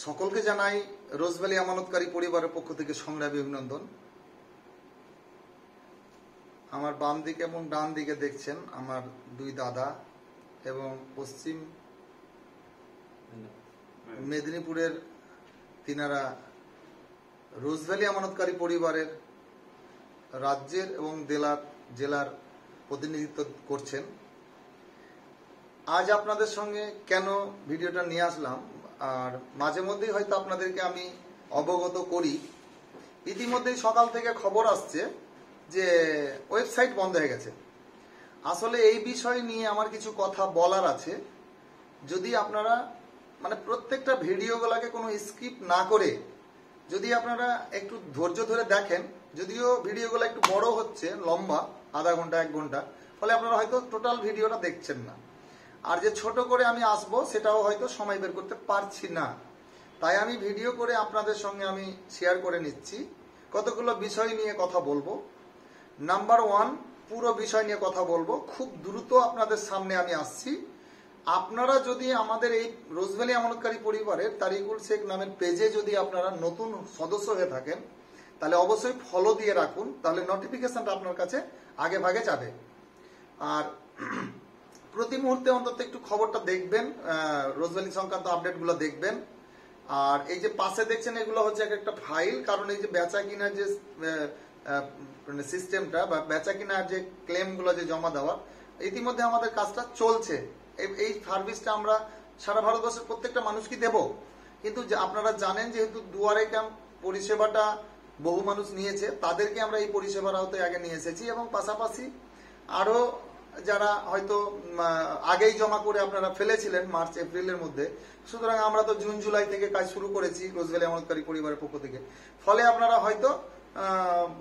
সকলকে জানাই রোজভ্যালি আমানতকারী পরিবারের পক্ষ থেকে সংগ্রামী অভিনন্দন। আমার বাম দিকে এবং ডান দিকে দেখছেন আমার দুই দাদা এবং পশ্চিম মেদিনীপুরের তিনারা রোজভ্যালি আমানতকারী পরিবারের রাজ্যের এবং জেলার প্রতিনিধিত্ব করছেন। আজ আপনাদের সঙ্গে কেন ভিডিওটা নিয়ে আসলাম, আর মাঝে মধ্যেই হয়তো আপনাদেরকে আমি অবগত করি। ইতিমধ্যেই সকাল থেকে খবর আসছে যে ওয়েবসাইট বন্ধ হয়ে গেছে। আসলে এই বিষয় নিয়ে আমার কিছু কথা বলার আছে। যদি আপনারা প্রত্যেকটা ভিডিওগুলোকে কোনো স্কিপ না করে যদি আপনারা একটু ধৈর্য ধরে দেখেন, যদিও ভিডিওগুলো একটু বড় হচ্ছে, লম্বা আধা ঘন্টা 1 ঘন্টা, ফলে আপনারা হয়তো টোটাল ভিডিওটা দেখছেন না। আর যে ছোট করে আমি আসবো সেটাও হয়তো সময় বের করতে পারছি না, তাই আমি ভিডিও করে আপনাদের সঙ্গে আমি শেয়ার করে নিচ্ছি। কতগুলো বিষয় নিয়ে কথা বলবো। নাম্বার 1, পুরো বিষয় নিয়ে কথা বলবো, খুব দ্রুত আপনাদের সামনে আমি আসছি। আপনারা যদি আমাদের এই রোজভ্যালি আমানতকারী পরিবারের তারিকুল শেখ নামের পেজে যদি আপনারা নতুন সদস্য হয়ে থাকেন, তাহলে অবশ্যই ফলো দিয়ে রাখুন, তাহলে নোটিফিকেশনটা আপনার কাছে আগে ভাগে যাবে। আর প্রতি মুহূর্তে অন্তত একটু খবরটা দেখবেন, রোজভ্যালি সংক্রান্ত আপডেটগুলো দেখবেন। আর এই যে পাশে দেখছেন এগুলো হচ্ছে একটা ফাইল, কারণ এই যে বেচা কিনার যে সিস্টেমটা বা বেচা কিনার যে ক্লেমগুলো যে জমা দেওয়া, ইতিমধ্যে আমাদের কাজটা চলছে। এই সার্ভিসটা আমরা সারা ভারতবর্ষের প্রত্যেকটা মানুষকে দেব, কিন্তু আপনারা জানেন যেহেতু দুয়ারে ক্যাম্প পরিষেবাটা বহু মানুষ নিয়েছে, তাদেরকে আমরা এই পরিষেবার আওতায় আগে নিয়ে এসেছি, এবং পাশাপাশি আরো যারা হয়তো আগেই জমা করে আপনারা ফেলেছিলেন মার্চ এপ্রিলের মধ্যে, সুতরাং আমরা তো জুন জুলাই থেকে কাজ শুরু করেছি রোজভ্যালি আমানতকারী পরিবারের পক্ষ থেকে। ফলে আপনারা হয়তো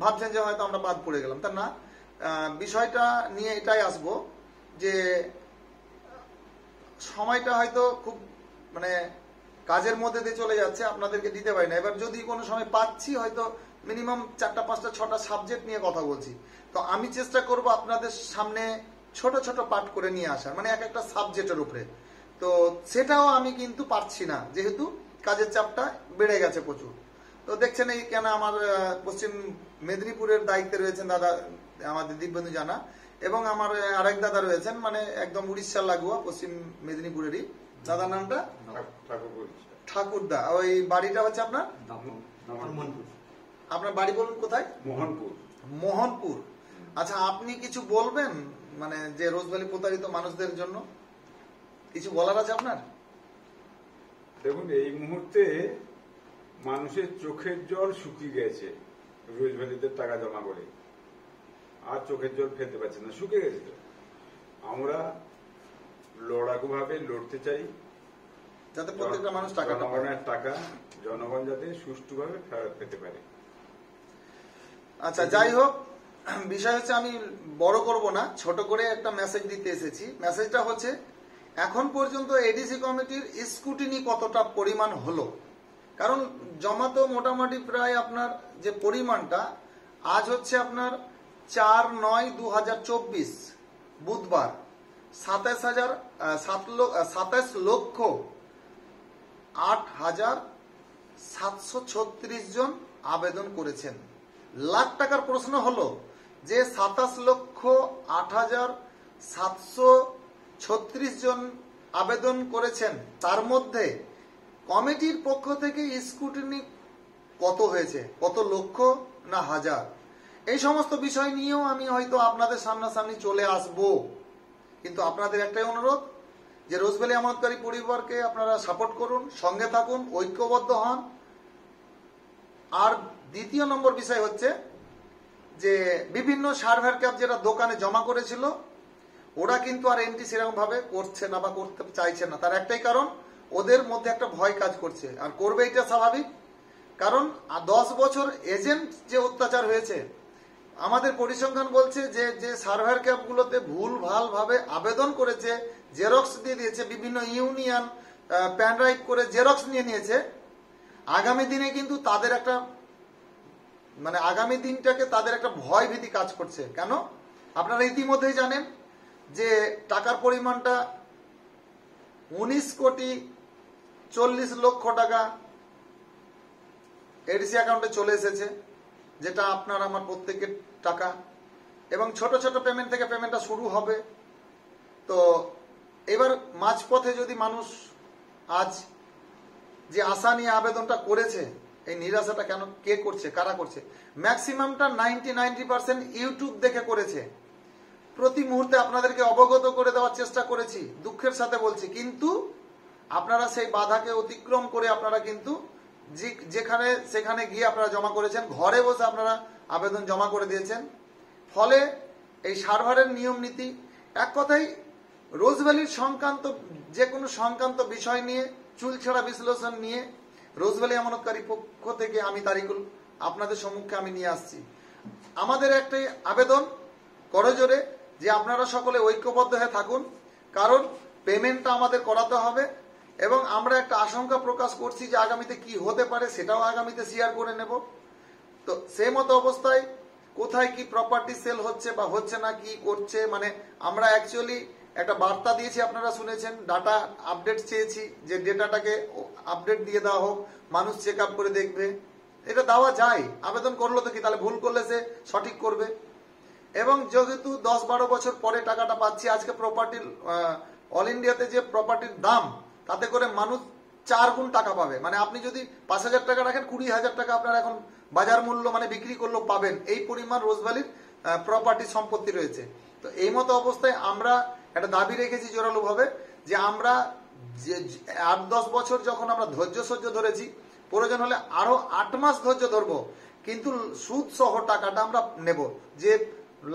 ভাবছেন যে হয়তো আমরা বাদ পড়ে গেলাম, তা না। বিষয়টা নিয়ে এটাই আসবো যে সময়টা হয়তো খুব কাজের মধ্যে দিয়ে চলে যাচ্ছে, আপনাদেরকে দিতে পারি না। এবার যদি কোনো সময় পাচ্ছি, হয়তো মিনিমাম 4টা 5টা 6টা সাবজেক্ট নিয়ে কথা বলছি, তো আমি চেষ্টা করব আপনাদের সামনে ছোট ছোট পাঠ করে নিয়ে আসার, এক একটা সাবজেক্টের উপরে। তো সেটাও আমি কিন্তু পারছি না, যেহেতু কাজের চাপটা বেড়ে গেছে প্রচুর। তো দেখছেন এই কেন আমার পশ্চিম মেদিনীপুরের দায়িত্বে রয়েছেন দাদা আমাদের দিব্যেন্দু জানা, এবং আমার আরেক দাদা রয়েছেন একদম উড়িষ্যার লাগোয়া পশ্চিম মেদিনীপুরেরই। দাদার নামটা ঠাকুরদা। ওই বাড়িটা হচ্ছে আপনার আপনার বাড়ি বলুন কোথায়? মোহনপুর। আচ্ছা, আপনি কিছু বলবেন যে রোজভ্যালি প্রতারিত মানুষদের জন্য কিছু বলার আছে আপনার? দেখুন, এই মুহূর্তে মানুষের চোখের জল শুকিয়ে গেছে। রোজভ্যালিতে টাকা জমা করে আর চোখের জল ফেলতে পারছে না, শুকিয়ে গেছে। আমরা লড়াকু ভাবে লড়তে চাই যাতে প্রত্যেকটা মানুষ টাকা জনগণ যাতে সুষ্ঠুভাবে ফেরত পেতে পারে। আচ্ছা, যাই হোক, বিষয় হচ্ছে আমি বড় করব না, ছোট করে একটা মেসেজ দিতে এসেছি। মেসেজটা হচ্ছে, এখন পর্যন্ত এডিসি কমিটির স্ক্রুটিনি কতটা পরিমাণ হলো, কারণ জমা তো মোটামুটি প্রায় আপনার যে পরিমাণটা, আজ হচ্ছে আপনার 4/9/2024 বুধবার 27,08,736 জন আবেদন করেছেন। লাখ টাকার প্রশ্ন হলো যে 27,08,736 জন আবেদন করেছেন, তার মধ্যে কমিটির পক্ষ থেকে স্ক্রুটিনি কত হয়েছে, কত লক্ষ না হাজার, এই সমস্ত বিষয় নিয়েও আমি হয়তো আপনাদের সামনাসামনি চলে আসব। কিন্তু আপনাদের একটাই অনুরোধ যে রোজভ্যালি আমানতকারী পরিবারকে আপনারা সাপোর্ট করুন, সঙ্গে থাকুন, ঐক্যবদ্ধ হন। আর দ্বিতীয় নম্বর বিষয় হচ্ছে যে বিভিন্ন সার্ভার ক্যাপ যেটা দোকানে জমা করেছিল, ওরা কিন্তু আর এন্ট্রি সেরকম ভাবে করছে না বা করতে চাইছে না। তার একটাই কারণ, ওদের মধ্যে একটা ভয় কাজ করছে, আর করবে, এটা স্বাভাবিক। কারণ 10 বছর এজেন্ট যে অত্যাচার হয়েছে, আমাদের পরিসংখ্যান বলছে যে যে সার্ভার ক্যাপগুলোতে ভুল ভাল ভাবে আবেদন করেছে, জেরক্স দিয়ে দিয়েছে, বিভিন্ন ইউনিয়ন প্যান ড্রাইভ করে জেরক্স নিয়ে নিয়েছে, আগামী দিনে কিন্তু তাদের একটা আগামী দিনটাকে তাদের একটা ভয় ভীতি কাজ করছে। কেন? আপনারা ইতিমধ্যেই জানেন যে টাকার পরিমাণটা 19,40,00,000 টাকা এডিসি অ্যাকাউন্টে চলে এসেছে, যেটা আপনার আমার প্রত্যেকের টাকা, এবং ছোট ছোট পেমেন্ট থেকে পেমেন্টটা শুরু হবে। তো এবার মাঝপথে যদি মানুষ আজ যে আশা নিয়ে আবেদনটা করেছে, এই নিরাশাটা কেন কে করছে, কারা করছে? ম্যাক্সিমামটা 90% ইউটিউব দেখে করেছে। প্রতি মুহূর্তে আপনাদেরকে অবগত করে দেওয়ার চেষ্টা করেছি, দুঃখের সাথে বলছি, কিন্তু আপনারা সেই বাধাকে অতিক্রম করে আপনারা কিন্তু যেখানে সেখানে গিয়ে আপনারা জমা করেছেন, ঘরে বসে আপনারা আবেদন জমা করে দিয়েছেন। ফলে এই সার্ভারের নিয়ম নীতি, এক কথাই রোজভ্যালির সংক্রান্ত যে কোনো সংক্রান্ত বিষয় নিয়ে চুলছেড়া বিশ্লেষণ নিয়ে রোজভ্যালি আমানতকারী পক্ষ থেকে আমি তারিকুল আপনাদের সম্মুখে আমি নিয়ে আসছি। আমাদের একটাই আবেদন করজোরে যে আপনারা সকলে ঐক্যবদ্ধ হয়ে থাকুন, কারণ পেমেন্টটা আমাদের করাতে হবে, এবং আমরা একটা আশঙ্কা প্রকাশ করছি যে আগামীতে কি হতে পারে সেটাও আগামীতে শেয়ার করে নেব। তো সেই মতো অবস্থায় কোথায় কি প্রপার্টি সেল হচ্ছে বা হচ্ছে না, কি করছে, মানে আমরা অ্যাকচুয়ালি একটা বার্তা দিয়েছি, আপনারা শুনেছেন, ডাটা আপডেট চেয়েছি যে ডেটাটাকে আপডেট দিয়ে দেওয়া হোক, মানুষ চেক আপ করে দেখবে। এটা দেওয়া যায়, আবেদন করলো তো কি, তাহলে ভুল করলে সে সঠিক করবে। এবং যেহেতু 10-12 বছর পরে টাকাটা পাচ্ছি, আজকে প্রপার্টির অল ইন্ডিয়াতে যে প্রপার্টির দাম, তাতে করে মানুষ 4 গুণ টাকা পাবে। মানে আপনি যদি 5,000 টাকা রাখেন, 20,000 টাকা আপনার এখন বাজার মূল্য মানে বিক্রি করলেও পাবেন, এই পরিমাণ রোজভ্যালির প্রপার্টি সম্পত্তি রয়েছে। তো এই মতো অবস্থায় আমরা একটা দাবি রেখেছি জোরালো ভাবে যে আমরা যে 8-10 বছর যখন আমরা ধৈর্য সহ্য ধরেছি, প্রয়োজন হলে আরো 8 মাস ধৈর্য ধরবো, কিন্তু সুদ সহ টাকাটা আমরা নেব, যে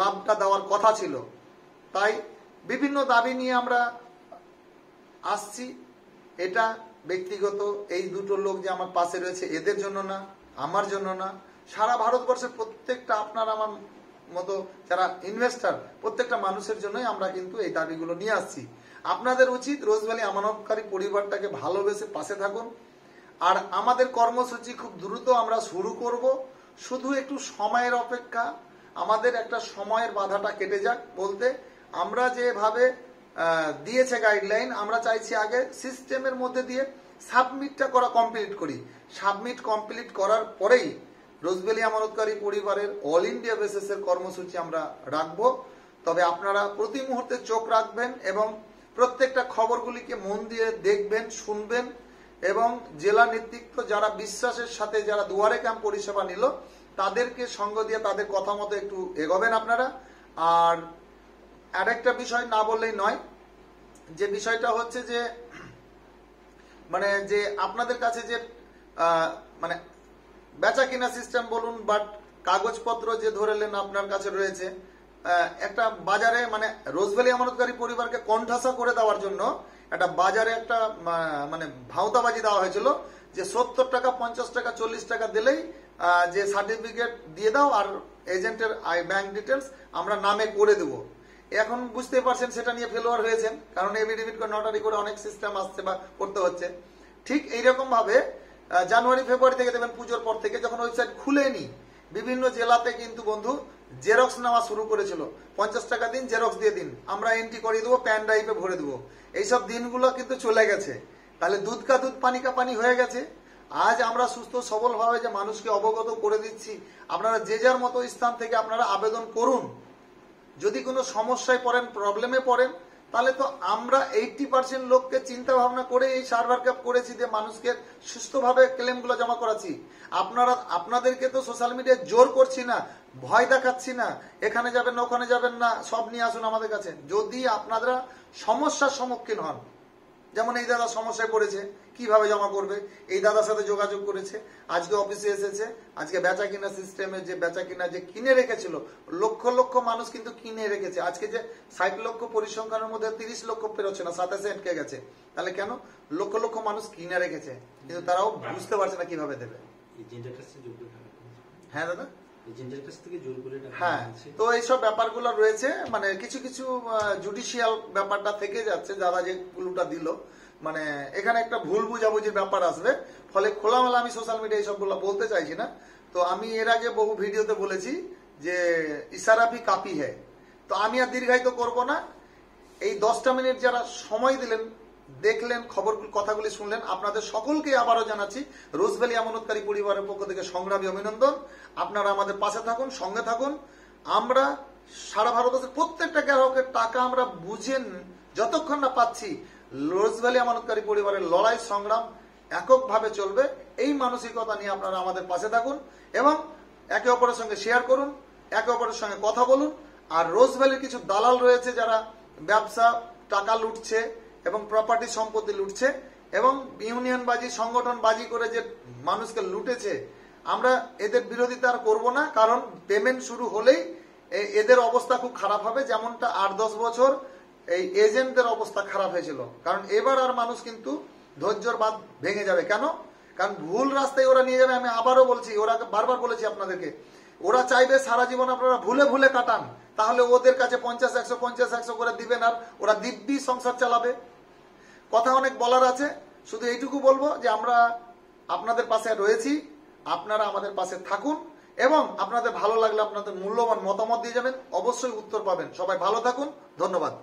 লাভটা দেওয়ার কথা ছিল। তাই বিভিন্ন দাবি নিয়ে আমরা আসছি। এটা ব্যক্তিগত এই দুটো লোক যে আমার পাশে রয়েছে এদের জন্য না, আমার জন্য না, সারা ভারতবর্ষের প্রত্যেকটা আপনার আমার মতো যারা ইনভেস্টার প্রত্যেকটা মানুষের জন্যই আমরা কিন্তু এই দাবিগুলো নিয়ে আসছি। আপনাদের উচিত রোজভ্যালি আমানতকারী পরিবারটাকে ভালোবেসে পাশে থাকুন। আর আমাদের কর্মসূচি খুব দ্রুত আমরা শুরু করব, শুধু একটু সময়ের অপেক্ষা, আমাদের একটা সময়ের বাধাটা কেটে যাক। বলতে আমরা যেভাবে দিয়েছে গাইডলাইন, আমরা চাইছি আগে সিস্টেমের মধ্যে দিয়ে সাবমিটটা করা কমপ্লিট করি। সাবমিট কমপ্লিট করার পরেই রোজভ্যালি আমানতকারী পরিবারের অল ইন্ডিয়া বেসিসের কর্মসূচি আমরা রাখবো। তবে আপনারা প্রতি মুহূর্তে চোখ রাখবেন এবং প্রত্যেকটা খবরগুলিকে মন দিয়ে দেখবেন, শুনবেন, এবং জেলা নেতৃত্ব যারা বিশ্বাসের সাথে যারা দুয়ারে ক্যাম্প পরিষেবা নিল তাদেরকে সঙ্গ দিয়ে তাদের কথা মতো একটু এগোবেন আপনারা। আর আরেকটা বিষয় না বললেই নয়, যে বিষয়টা হচ্ছে যে মানে যে আপনাদের কাছে যে মানে বেচা কিনা সিস্টেম বলুন, বাট কাগজপত্র যে ধরেলেন আপনার কাছে রয়েছে, একটা বাজারে মানে রোজভ্যালি আমানতকারী পরিবারকে কণ্ঠাসা করে দেওয়ার জন্য একটা বাজারে একটা মানে ভাওতাবাজি দেওয়া হয়েছিল যে 70 টাকা, 50 টাকা, 40 টাকা দিলেই যে সার্টিফিকেট দিয়ে দাও আর এজেন্টের ব্যাংক ডিটেলস আমরা নামে করে দেবো। এখন বুঝতে পারছেন সেটা নিয়ে ফেলোয়ার হয়েছেন, কারণ এফিডেভিট করে নোটারি করে অনেক সিস্টেম আসছে বা করতে হচ্ছে। ঠিক এইরকম ভাবে জানুয়ারি ফেব্রুয়ারি থেকে দেবেন, পুজোর পর থেকে যখন ওয়েবসাইট খুলেনি, বিভিন্ন জেলাতে কিন্তু বন্ধু জেরক্স নেওয়া শুরু করেছিল। 50 টাকা দিন, জেরক্স দিয়ে দিন, আমরা এন্ট্রি করিয়ে দেবো, প্যান ড্রাইভে ভরে দেবো। এইসব দিনগুলো কিন্তু চলে গেছে। তাহলে দুধ কা দুধ পানি কা পানি হয়ে গেছে। আজ আমরা সুস্থ সবল ভাবে যে মানুষকে অবগত করে দিচ্ছি, আপনারা যে যার মতো স্থান থেকে আপনারা আবেদন করুন। যদি কোনো সমস্যায় পড়েন, প্রবলেমে পড়েন, তাহলে তো আমরা 80% লোককে চিন্তা ভাবনা করে এই সার্ভার ক্যাপ করেছি যে মানুষকে সুস্থভাবে ক্লেমগুলো জমা করাচ্ছি। আপনাদেরকে তো সোশ্যাল মিডিয়ায় জোর করছি না, ভয় দেখাচ্ছি না, এখানে যাবেন না ওখানে যাবেন না, সব নিয়ে আসুন আমাদের কাছে। যদি আপনারা সমস্যার সম্মুখীন হন, যেমন এই দাদা সমস্যায় পড়েছে, কিভাবে জমা করবে, এই দাদার সাথে যোগাযোগ করেছে, আজকে অফিসে এসেছে, আজকে বেচা কিনা সিস্টেমে যে বেচা কিনা যে কিনে রেখেছিল, লক্ষ লক্ষ মানুষ কিন্তু কিনে রেখেছে। আজকে যে 60 লক্ষ পরিসংখ্যানের মধ্যে 30 লক্ষ পেরোচ্ছে না, 27 আটকে গেছে। তাহলে কেন? লক্ষ লক্ষ মানুষ কিনে রেখেছে, কিন্তু তারাও বুঝতে পারছে না কিভাবে দেবে। হ্যাঁ দাদা, হ্যাঁ। তো এইসব ব্যাপারগুলো রয়েছে, মানে কিছু কিছু জুডিশিয়াল ব্যাপারটা থেকে যাচ্ছে, যারা যে ক্লুটা দিল, মানে এখানে একটা ভুল বুঝাবুঝির ব্যাপার আসবে। ফলে খোলামেলা আমি সোশ্যাল মিডিয়ায় এইসবগুলো বলতে চাইছি না। তো আমি এর আগে বহু ভিডিওতে বলেছি যে ইশারাফি কাপি হ্যায়। তো আমি আর দীর্ঘায়িত করব না। এই 10টা মিনিট যারা সময় দিলেন দেখলেন, কথাগুলি শুনলেন, আপনাদের সকলকে আবারও জানাচ্ছি রোজভ্যালি আমানতকারী পরিবারের পক্ষ থেকে সংগ্রামী অভিনন্দন। আপনারা আমাদের পাশে থাকুন, সঙ্গে থাকুন। আমরা সারা ভারতবর্ষের প্রত্যেকটা গ্রাহকের টাকা আমরা বুঝেন যতক্ষণ না পাচ্ছি, রোজভ্যালি আমানতকারী পরিবারের লড়াই সংগ্রাম এককভাবে চলবে। এই মানসিকতা নিয়ে আপনারা আমাদের পাশে থাকুন এবং একে অপরের সঙ্গে শেয়ার করুন, একে অপরের সঙ্গে কথা বলুন। আর রোজভ্যালির কিছু দালাল রয়েছে যারা ব্যবসা টাকা লুটছে এবং প্রপার্টি সম্পত্তি লুটছে এবং ইউনিয়ন বাজি সংগঠন বাজি করে যে মানুষকে লুটেছে, আমরা এদের বিরোধিতা আর করবো না। কারণ পেমেন্ট শুরু হলেই এদের অবস্থা খুব খারাপ হবে, যেমনটা 8-10 বছর এই এজেন্টদের অবস্থা খারাপ হয়েছিল। কারণ এবার আর মানুষ কিন্তু ধৈর্যর বাঁধ ভেঙে যাবে। কেন? কারণ ভুল রাস্তায় ওরা নিয়ে যাবে। আমি আবারও বলছি, ওরা বারবার বলেছি আপনাদেরকে, ওরা চাইবে সারা জীবন আপনারা ভুলে ভুলে কাটান, তাহলে ওদের কাছে 50-100 করে দিবেন আর ওরা দিব্যি সংসার চালাবে। কথা অনেক বলার আছে, শুধু এইটুকু বলবো যে আমরা আপনাদের পাশে রয়েছি, আপনারা আমাদের পাশে থাকুন এবং আপনাদের ভালো লাগলে আপনাদের মূল্যবান মতামত দিয়ে যাবেন, অবশ্যই উত্তর পাবেন। সবাই ভালো থাকুন, ধন্যবাদ।